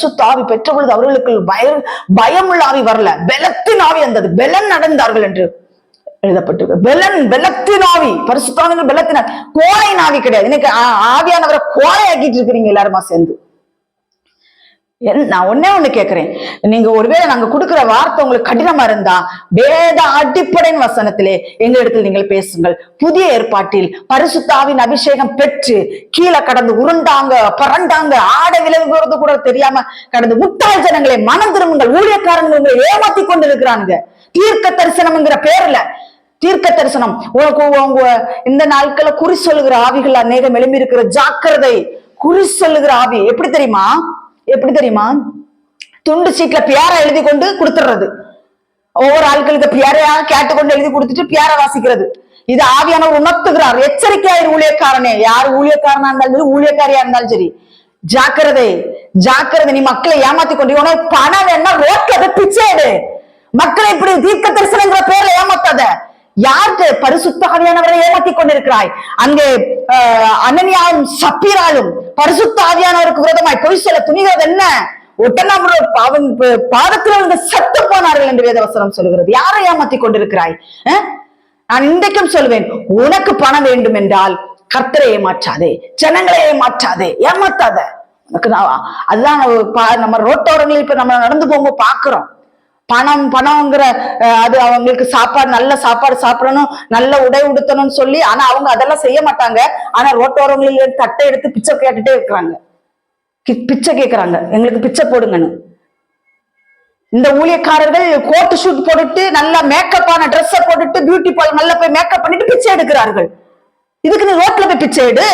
பரிசுத்த ஆவி பெற்ற பொழுது அவர்களுக்கு பயமுள்ள ஆவி வரல, பெலத்தின் ஆவி வந்தது, பெலன் நடந்தார்கள் என்று எழுதப்பட்டிருக்கு. பெலத்தின் ஆவி, பரிசுத்த பெலத்தின் ஆவி, கோழையின் ஆவி கிடையாது. இன்னைக்கு ஆவியானவரை கோழையாக்கிட்டு இருக்கிறீங்க எல்லாருமா சேர்ந்து. நான் ஒண்ணு கேட்கிறேன், நீங்க ஒருவேளை நாங்க கொடுக்கிற வார்த்தை உங்களுக்கு கடினமா இருந்தா வேத அடிப்படையின் வசனத்திலே எங்க இடத்துல நீங்கள் பேசுங்கள். புதிய ஏற்பாட்டில் பரிசுத்தாவின் அபிஷேகம் பெற்று கீழே கடந்து உருண்டாங்க, பறண்டாங்க, ஆட விலகுறது கூட தெரியாம கடந்து முட்டாள் ஜனங்களை மனம் திரும்புங்கள். ஊழியக்காரங்களை ஏமாத்தி கொண்டு இருக்கிறாங்க தீர்க்க தரிசனம்ங்கிற பேர்ல. தீர்க்க தரிசனம் உனக்கு இந்த நாட்களை குறி சொல்லுகிற ஆவிகள் அநேகம் எழும்பி இருக்கிற ஜாக்கிரதை. குறி சொல்லுகிற ஆவி எப்படி தெரியுமா? துண்டு சீட்ல பியார எழுதி கொண்டு கொடுத்துடுறது. ஒவ்வொரு ஆட்களுக்கு பியாரையா கேட்டுக்கொண்டு எழுதி கொடுத்துட்டு பியார வாசிக்கிறது. இது ஆவியானவர் உணர்த்துகிறார். எச்சரிக்கையாயிரு ஊழியக்காரனே, யார் ஊழியக்காரனா இருந்தாலும் சரி, ஊழியக்காரியா இருந்தாலும் சரி, ஜாக்கிரதை ஜாக்கிரதை. நீ மக்களை ஏமாத்தி கொண்டு உனக்கு பணம் வேணா ரோட்ல பிச்சை எடு. மக்களை இப்படி தீர்க்க தரிசனங்கிற பேர்ல ஏமாத்தாத. யாருக்கு? பரிசுத்த ஆவியானவரை ஏமாத்தி கொண்டிருக்கிறாய். அங்கே அனனியாவும் சப்பீராலும் பரிசுத்த ஆவியானவருக்கு விரோதமாய் பொய் சொல்ல துணிகிறது என்ன? அவன் பாதத்தில் இருந்து சத்து போனார்கள் என்று வேதவசனம் சொல்கிறது. யாரை ஏமாத்தி கொண்டிருக்கிறாய்? நான் இன்றைக்கும் சொல்வேன், உனக்கு பணம் வேண்டும் என்றால் கர்த்தரை ஏமாற்றாதே, ஜனங்களை ஏமாத்தாத. உனக்கு அதுதான் நம்ம ரோட்டோரங்களில் இப்ப நம்ம நடந்து போகும்போது பாக்குறோம். பணம்ங்கிற அது அவங்களுக்கு சாப்பாடு, நல்ல சாப்பாடு சாப்பிடணும், நல்ல உடை உடுத்தணும்னு சொல்லி, ஆனா அவங்க அதெல்லாம் செய்ய மாட்டாங்க. ஆனா ரோட்டோரங்களில் தட்டை எடுத்து பிச்சை கேட்டுட்டே இருக்கிறாங்க, பிச்சை கேட்கிறாங்க, எங்களுக்கு பிச்சை போடுங்கன்னு. இந்த ஊழியக்காரர்கள் கோட் ஷூட் போட்டுட்டு நல்ல மேக்கப்பான ட்ரெஸ் போட்டுட்டு பியூட்டி பார்லர் நல்லா போய் மேக்கப் பண்ணிட்டு பிச்சை எடுக்கிறார்கள். இதுக்கு நீ ரோட்ல போய் பிச்சை எடு.